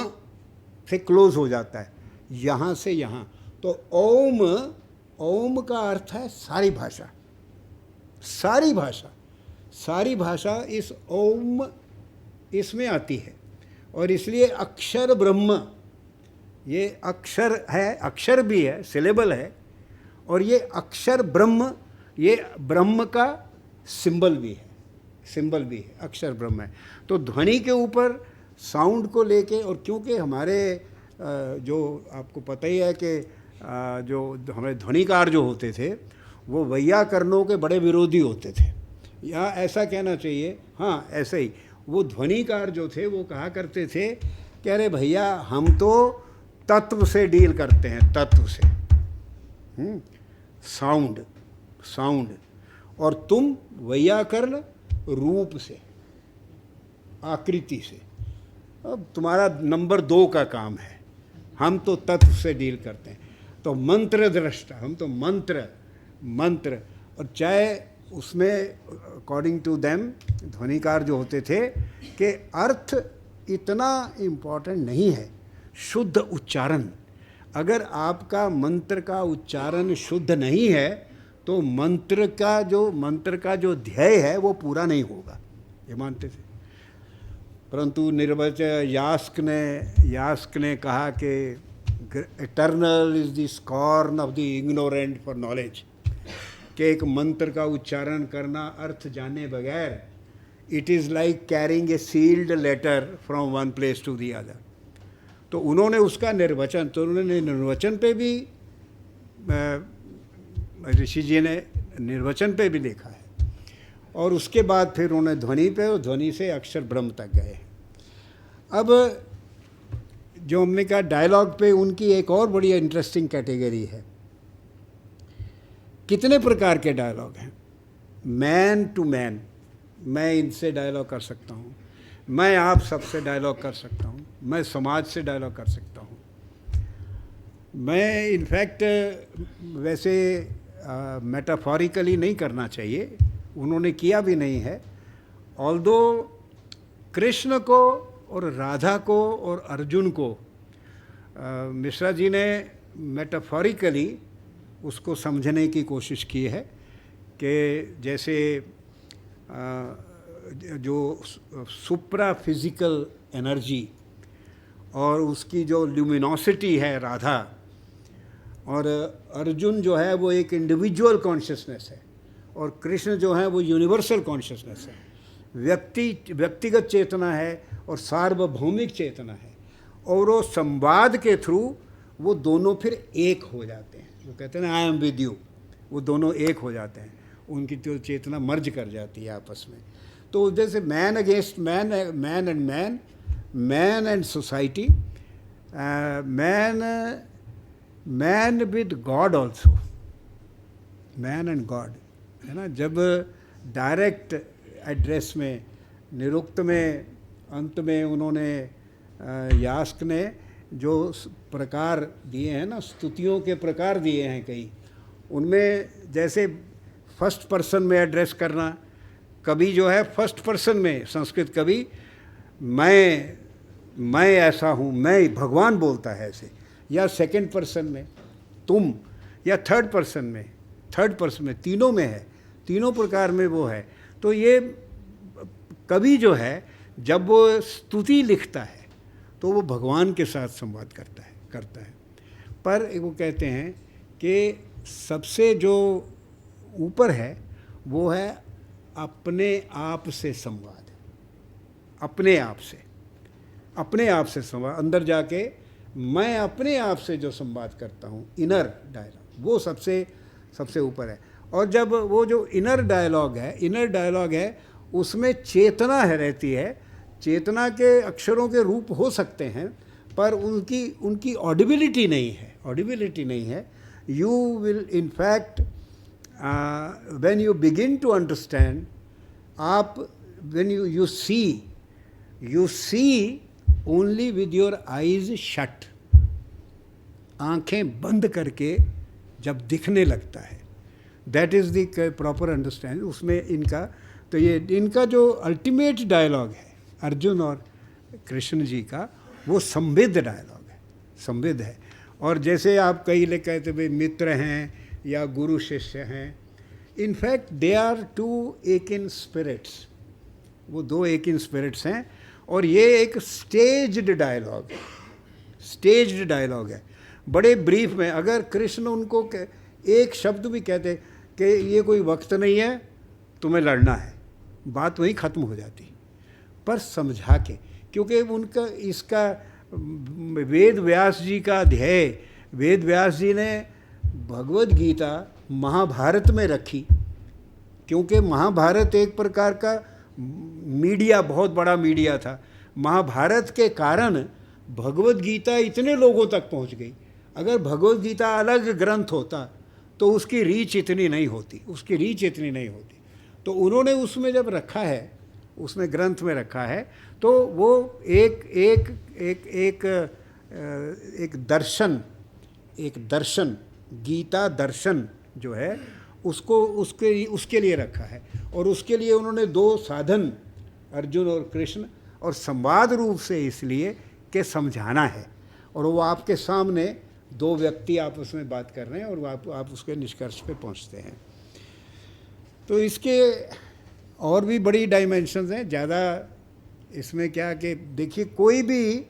से क्लोज हो जाता है यहाँ से यहाँ। तो ओम, ओम का अर्थ है सारी भाषा, सारी भाषा, सारी भाषा इस ओम इसमें आती है। और इसलिए अक्षर ब्रह्म, ये अक्षर है, अक्षर भी है, सिलेबल है, और ये अक्षर ब्रह्म, ये ब्रह्म का सिंबल भी है, सिंबल भी है, अक्षर ब्रह्म है। तो ध्वनि के ऊपर साउंड को लेके, और क्योंकि हमारे जो आपको पता ही है कि जो हमारे ध्वनिकार जो होते थे वो वैयाकरणों के बड़े विरोधी होते थे, या ऐसा कहना चाहिए, हाँ ऐसे ही, वो ध्वनिकार जो थे वो कहा करते थे कि अरे भैया हम तो तत्व से डील करते हैं, तत्व से, साउंड, साउंड, और तुम वैयाकरण रूप से, आकृति से। अब तुम्हारा नंबर 2 का काम है, हम तो तत्व से डील करते हैं। तो मंत्र दृष्टा, हम तो मंत्र, और चाहे उसमें अकॉर्डिंग टू देम ध्वनिकार जो होते थे कि अर्थ इतना इम्पॉर्टेंट नहीं है, शुद्ध उच्चारण। अगर आपका मंत्र का उच्चारण शुद्ध नहीं है तो मंत्र का जो ध्येय है वो पूरा नहीं होगा, ये मानते थे। परंतु यास्क ने कहा कि eternal is the scorn of the ignorant for knowledge, कि एक मंत्र का उच्चारण करना अर्थ जाने बगैर, it is like carrying a sealed letter from one place to the other. तो उन्होंने उसका निर्वचन, तो उन्होंने निर्वचन पे भी, ऋषि जी ने निर्वचन पे भी लिखा है, और उसके बाद फिर उन्होंने ध्वनि पे, और ध्वनि से अक्षर ब्रह्म तक गए। अब जो हमने कहा डायलॉग पे, उनकी एक और बड़ी इंटरेस्टिंग कैटेगरी है। कितने प्रकार के डायलॉग हैं? मैन टू मैन, मैं इनसे डायलॉग कर सकता हूँ, मैं आप सबसे डायलॉग कर सकता हूँ, मैं समाज से डायलॉग कर सकता हूँ। मैं इनफैक्ट वैसे मेटाफॉरिकली नहीं करना चाहिए, उन्होंने किया भी नहीं है। ऑल्दो कृष्ण को और राधा को और अर्जुन को मिश्रा जी ने मेटाफॉरिकली उसको समझने की कोशिश की है कि जैसे जो सुप्रा फिजिकल एनर्जी और उसकी जो ल्यूमिनोसिटी है राधा, और अर्जुन जो है वो एक इंडिविजुअल कॉन्शियसनेस है, और कृष्ण जो है वो यूनिवर्सल कॉन्शियसनेस है। व्यक्तिगत चेतना है और सार्वभौमिक चेतना है, और वो संवाद के थ्रू वो दोनों फिर एक हो जाते हैं। जो कहते हैं ना, आई एम विद यू, वो दोनों एक हो जाते हैं, उनकी जो चेतना मर्ज कर जाती है आपस में। तो जैसे man against man, man and man, man and society, man with God also, man and God, है ना। जब डायरेक्ट एड्रेस में, निरुक्त में, अंत में उन्होंने यास्क ने जो प्रकार दिए हैं ना, स्तुतियों के प्रकार दिए हैं कई, उनमें जैसे फर्स्ट पर्सन में एड्रेस करना, कभी जो है फर्स्ट पर्सन में संस्कृत कवि मैं ऐसा हूँ, मैं भगवान बोलता है ऐसे, या सेकंड पर्सन में तुम, या थर्ड पर्सन में, तीनों में है, तीनों प्रकार में वो है। तो ये कवि जो है जब वो स्तुति लिखता है तो वो भगवान के साथ संवाद करता है। पर वो कहते हैं कि सबसे जो ऊपर है वो है अपने आप से संवाद, अपने आप से संवाद, अंदर जाके मैं अपने आप से जो संवाद करता हूँ, इनर डायलॉग, वो सबसे ऊपर है। और जब वो जो इनर डायलॉग है उसमें चेतना रहती है। चेतना के अक्षरों के रूप हो सकते हैं, पर उनकी ऑडिबिलिटी नहीं है। You will in fact when you begin to understand, आप when you see only with your eyes shut, आंखें बंद करके जब दिखने लगता है, that is the proper understanding. उसमें इनका जो अल्टीमेट डायलॉग है अर्जुन और कृष्ण जी का, वो संविद डायलॉग है, संविद है। और जैसे आप कई लोग कहते भाई मित्र हैं या गुरु शिष्य हैं, इनफैक्ट दे आर टू एक इन स्पिरिट्स, वो दो एक इन स्पिरिट्स हैं। और ये एक स्टेज्ड डायलॉग है, बड़े ब्रीफ में। अगर कृष्ण उनको एक शब्द भी कहते कि ये कोई वक्त नहीं है, तुम्हें लड़ना है, बात वहीं ख़त्म हो जाती। पर समझा के, क्योंकि उनका इसका वेद व्यास जी का ध्येय, वेद व्यास जी ने भगवद गीता महाभारत में रखी, क्योंकि महाभारत एक प्रकार का मीडिया, बहुत बड़ा मीडिया था। महाभारत के कारण भगवद गीता इतने लोगों तक पहुंच गई। अगर भगवद गीता अलग ग्रंथ होता तो उसकी रीच इतनी नहीं होती, तो उन्होंने उसमें जब रखा है, उसमें ग्रंथ में रखा है, तो वो एक दर्शन, गीता दर्शन जो है, उसके लिए रखा है। और उसके लिए उन्होंने दो साधन, अर्जुन और कृष्ण, और संवाद रूप से इसलिए कि समझाना है। और वो आपके सामने दो व्यक्ति आपस में बात कर रहे हैं और आप उसके निष्कर्ष पे पहुंचते हैं। तो इसके और भी बड़ी डायमेंशंस हैं, ज़्यादा इसमें क्या कि देखिए, कोई भी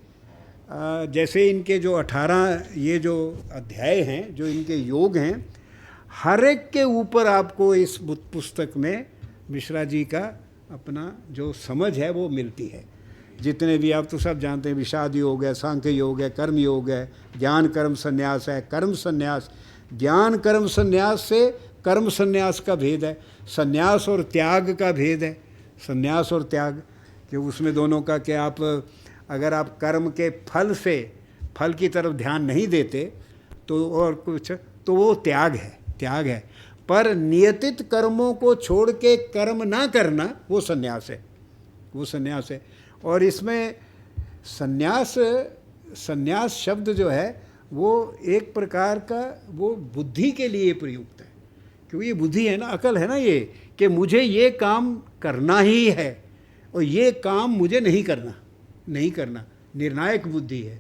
जैसे इनके जो 18 ये जो अध्याय हैं, जो इनके योग हैं, हर एक के ऊपर आपको इस पुस्तक में मिश्रा जी का अपना जो समझ है वो मिलती है। जितने भी आप तो सब जानते हैं, विषाद योग है, सांख्य योग है, कर्म योग है, ज्ञान कर्म संन्यास है, कर्म संन्यास, ज्ञान कर्म संन्यास से कर्म संन्यास का भेद है, संन्यास और त्याग का भेद है, संन्यास और त्याग, कि उसमें दोनों का कि आप अगर आप कर्म के फल की तरफ ध्यान नहीं देते तो और कुछ, तो वो त्याग है। पर नियतित कर्मों को छोड़ के कर्म ना करना, वो संन्यास है। और इसमें संन्यास शब्द जो है वो एक प्रकार का वो बुद्धि के लिए प्रयुक्त है, क्योंकि ये बुद्धि है ना, अकल है ना, ये कि मुझे ये काम करना ही है और ये काम मुझे नहीं करना, निर्णायक बुद्धि है।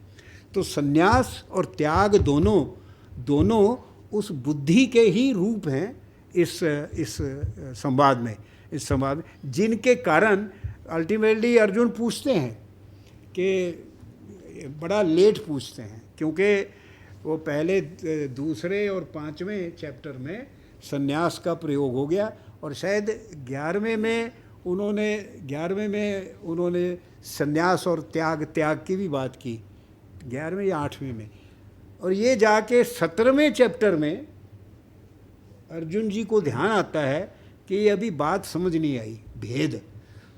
तो संन्यास और त्याग दोनों उस बुद्धि के ही रूप हैं इस संवाद में, जिनके कारण अल्टीमेटली अर्जुन पूछते हैं कि बड़ा लेट पूछते हैं, क्योंकि वो पहले दूसरे और 5वें चैप्टर में संन्यास का प्रयोग हो गया, और शायद 11वें में उन्होंने संन्यास और त्याग की भी बात की, 11वें या 8वें में। और ये जाके 17वें चैप्टर में अर्जुन जी को ध्यान आता है कि ये अभी बात समझ नहीं आई, भेद।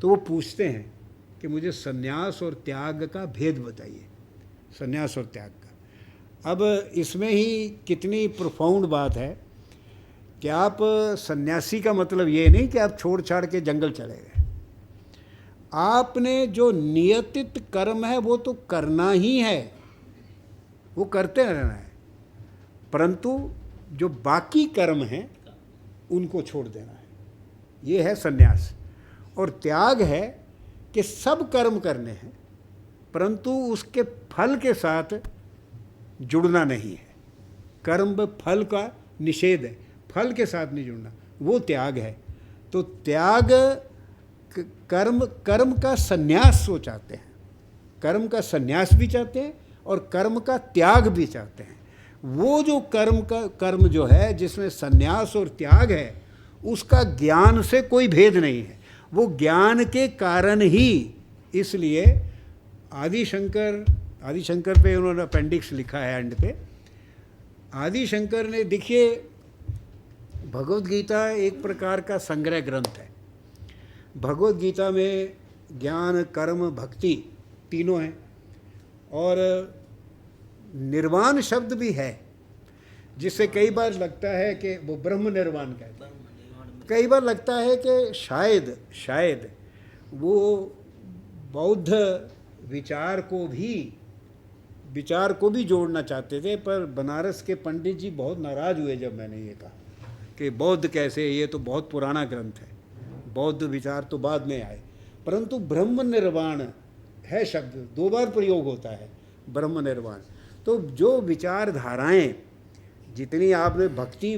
तो वो पूछते हैं कि मुझे संन्यास और त्याग का भेद बताइए, संन्यास और त्याग का। अब इसमें ही कितनी प्रोफाउंड बात है कि आप सन्यासी का मतलब ये नहीं कि आप छोड़ छाड़ के जंगल चले गए। आपने जो नियतित कर्म है वो तो करना ही है, वो करते रहना है, परंतु जो बाकी कर्म हैं उनको छोड़ देना है, ये है सन्यास। और त्याग है कि सब कर्म करने हैं परंतु उसके फल के साथ जुड़ना नहीं है। कर्म फल का निषेध है, फल के साथ नहीं जुड़ना, वो त्याग है। तो त्याग कर्म का संन्यास वो चाहते हैं, कर्म का संन्यास भी चाहते हैं और कर्म का त्याग भी चाहते हैं। वो जो कर्म जो है जिसमें संन्यास और त्याग है, उसका ज्ञान से कोई भेद नहीं है, वो ज्ञान के कारण ही। इसलिए आदि शंकर पे उन्होंने अपेंडिक्स लिखा है एंड पे। आदि शंकर ने, देखिए भगवत गीता एक प्रकार का संग्रह ग्रंथ है। भगवत गीता में ज्ञान, कर्म, भक्ति तीनों हैं, और निर्वाण शब्द भी है, जिससे कई बार लगता है कि वो ब्रह्म निर्वाण कहते हैं। कई बार लगता है कि शायद वो बौद्ध विचार को भी जोड़ना चाहते थे, पर बनारस के पंडित जी बहुत नाराज़ हुए जब मैंने ये कहा कि बौद्ध कैसे, ये तो बहुत पुराना ग्रंथ है, बौद्ध विचार तो बाद में आए। परंतु ब्रह्म निर्वाण है शब्द, 2 बार प्रयोग होता है ब्रह्म निर्वाण। तो जो विचारधाराएं जितनी आपने भक्ति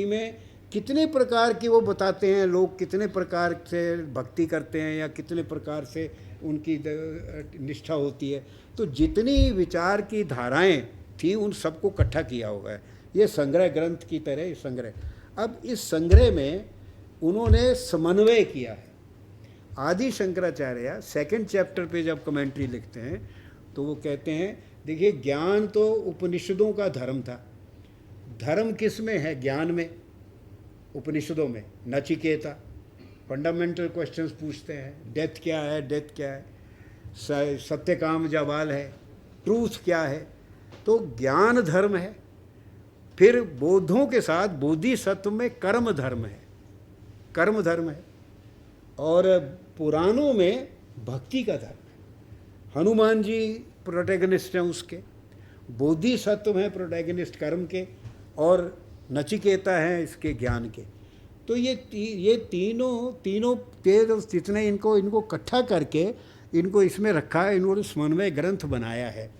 में कितने प्रकार की वो बताते हैं, लोग कितने प्रकार से भक्ति करते हैं या कितने प्रकार से उनकी निष्ठा होती है, तो जितनी विचार की धाराएं थी उन सबको इकट्ठा किया हुआ है। ये संग्रह ग्रंथ की तरह संग्रह। अब इस संग्रह में उन्होंने समन्वय किया है। आदि शंकराचार्य 2nd चैप्टर पे जब कमेंट्री लिखते हैं तो वो कहते हैं, देखिए ज्ञान तो उपनिषदों का धर्म था। धर्म किस में है? ज्ञान में, उपनिषदों में। नचिकेता फंडामेंटल क्वेश्चंस पूछते हैं, डेथ क्या है, सत्य काम जाबाल है, ट्रूथ क्या है। तो ज्ञान धर्म है। फिर बोधों के साथ बोधिसत्व में कर्म धर्म है, और पुराणों में भक्ति का धर्म है। हनुमान जी प्रोटैगनिस्ट हैं उसके, बोधिसत्व हैं प्रोटैगनिस्ट कर्म के, और नचिकेता हैं इसके ज्ञान के। तो ये तीनों जितने इनको इकट्ठा करके इनको इसमें रखा है, इन्होंने समन्वय ग्रंथ बनाया है।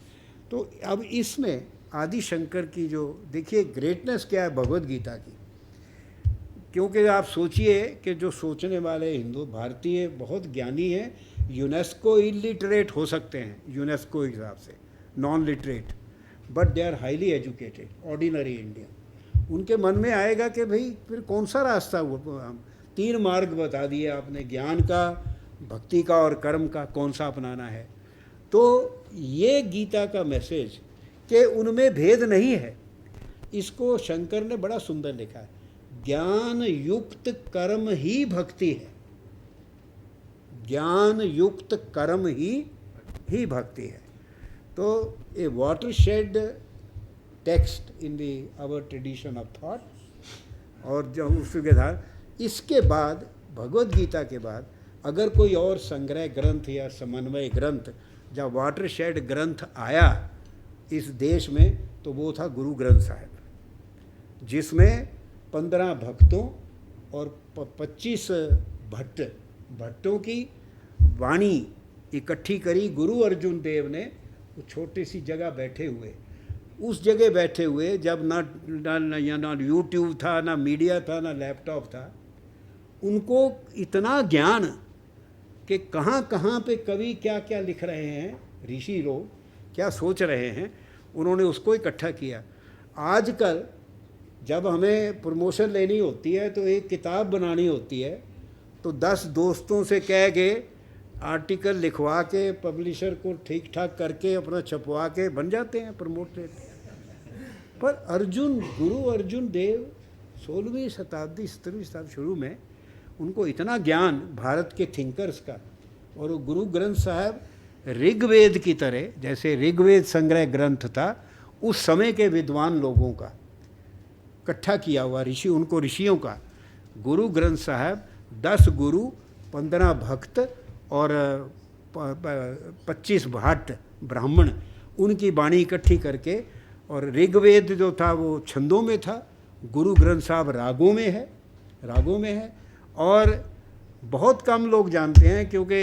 तो अब इसमें आदि शंकर की जो, देखिए ग्रेटनेस क्या है भगवत गीता की। क्योंकि आप सोचिए कि जो सोचने वाले हिंदू भारतीय बहुत ज्ञानी हैं, यूनेस्को इलिटरेट हो सकते हैं यूनेस्को हिसाब से, non literate, but they are highly educated, ordinary Indian. उनके मन में आएगा कि भाई फिर कौन सा रास्ता हुआ, 3 मार्ग बता दिए आपने, ज्ञान का, भक्ति का और कर्म का, कौन सा अपनाना है। तो ये गीता का मैसेज कि उनमें भेद नहीं है, इसको शंकर ने बड़ा सुंदर लिखा है। ज्ञान युक्त कर्म ही भक्ति है, ज्ञान युक्त कर्म ही भक्ति है। तो a watershed text in the our tradition of thought. और जो उसके बाद, इसके बाद भगवत गीता के बाद अगर कोई और संग्रह ग्रंथ या समन्वय ग्रंथ जब वाटरशेड ग्रंथ आया इस देश में, तो वो था गुरु ग्रंथ साहिब, जिसमें 15 भक्तों और 25 भट्टों की वाणी इकट्ठी करी गुरु अर्जुन देव ने। छोटी सी जगह बैठे हुए, उस जगह बैठे हुए जब ना यूट्यूब था, ना मीडिया था, ना लैपटॉप था, उनको इतना ज्ञान कि कहाँ कहाँ पे कवि क्या क्या लिख रहे हैं, ऋषि लोग क्या सोच रहे हैं, उन्होंने उसको इकट्ठा किया। आजकल जब हमें प्रमोशन लेनी होती है तो एक किताब बनानी होती है, तो 10 दोस्तों से कह के आर्टिकल लिखवा के पब्लिशर को ठीक ठाक करके अपना छपवा के बन जाते हैं, प्रमोट लेते हैं। पर अर्जुन, गुरु अर्जुन देव 16वीं शताब्दी 17वीं शताब्दी शुरू में उनको इतना ज्ञान भारत के थिंकर्स का, और वो गुरु ग्रंथ साहब ऋग्वेद की तरह, जैसे ऋग्वेद संग्रह ग्रंथ था उस समय के विद्वान लोगों का इकट्ठा किया हुआ ऋषि, उनको ऋषियों का गुरु ग्रंथ साहब 10 गुरु 15 भक्त और 25 भाट ब्राह्मण, उनकी वाणी इकट्ठी करके, और ऋग्वेद जो था वो छंदों में था, गुरु ग्रंथ साहब रागों में है। और बहुत कम लोग जानते हैं क्योंकि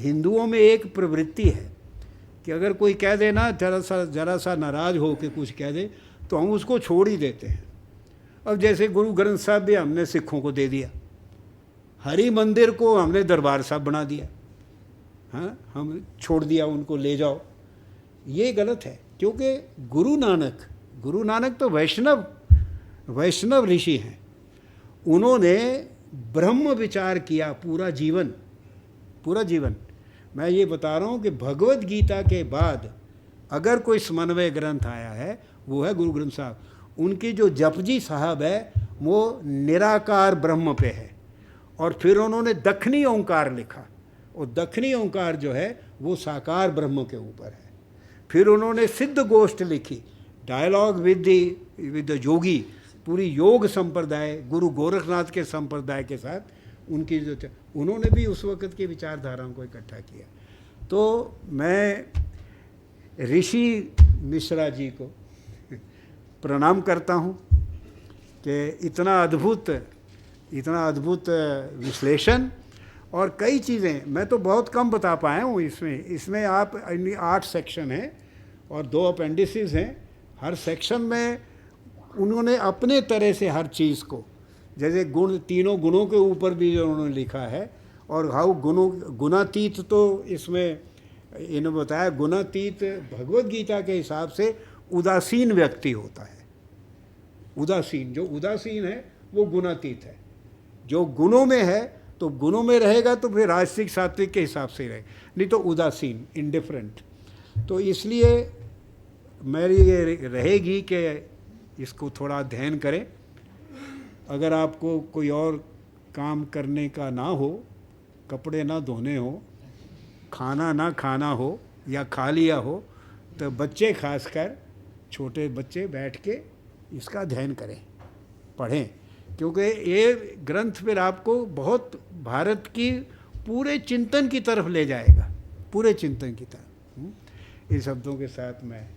हिंदुओं में एक प्रवृत्ति है कि अगर कोई कह दे ना, जरा सा नाराज़ हो के कुछ कह दे तो हम उसको छोड़ ही देते हैं। अब जैसे गुरु ग्रंथ साहब भी हमने सिखों को दे दिया, हरि मंदिर को हमने दरबार साहब बना दिया, हाँ, हम छोड़ दिया उनको, ले जाओ। ये गलत है, क्योंकि गुरु नानक तो वैष्णव ऋषि हैं। उन्होंने ब्रह्म विचार किया पूरा जीवन। मैं ये बता रहा हूँ कि भगवत गीता के बाद अगर कोई समन्वय ग्रंथ आया है वो है गुरु ग्रंथ साहब। उनकी जो जपजी साहब है वो निराकार ब्रह्म पे है, और फिर उन्होंने दक्षिणी ओंकार लिखा, और दक्षिणी ओंकार जो है वो साकार ब्रह्म के ऊपर है। फिर उन्होंने सिद्ध गोष्ठ लिखी, डायलॉग विद द योगी, पूरी योग संप्रदाय गुरु गोरखनाथ के संप्रदाय के साथ उनकी जो, उन्होंने भी उस वक़्त की विचारधाराओं को इकट्ठा किया। तो मैं ऋषि मिश्रा जी को प्रणाम करता हूँ कि इतना अद्भुत विश्लेषण, और कई चीज़ें मैं तो बहुत कम बता पाया हूँ इसमें आप 8 सेक्शन हैं और 2 अपेंडिसेस हैं। हर सेक्शन में उन्होंने अपने तरह से हर चीज़ को, जैसे तीनों गुणों के ऊपर भी जो उन्होंने लिखा है, और हाउ गुणातीत, तो इसमें इन्होंने बताया गुणातीत भगवत गीता के हिसाब से उदासीन व्यक्ति होता है। जो उदासीन है वो गुणातीत है। जो गुणों में है तो गुणों में रहेगा तो फिर राजसिक सात्विक के हिसाब से रहेगा, नहीं तो उदासीन, इंडिफरेंट। तो इसलिए मेरी ये रहेगी कि इसको थोड़ा अध्ययन करें। अगर आपको कोई और काम करने का ना हो, कपड़े ना धोने हो, खाना ना खाना हो या खा लिया हो, तो बच्चे खासकर छोटे बच्चे बैठ के इसका अध्ययन करें, पढ़ें, क्योंकि ये ग्रंथ फिर आपको बहुत भारत की पूरे चिंतन की तरफ ले जाएगा, पूरे चिंतन की तरफ। इन शब्दों के साथ मैं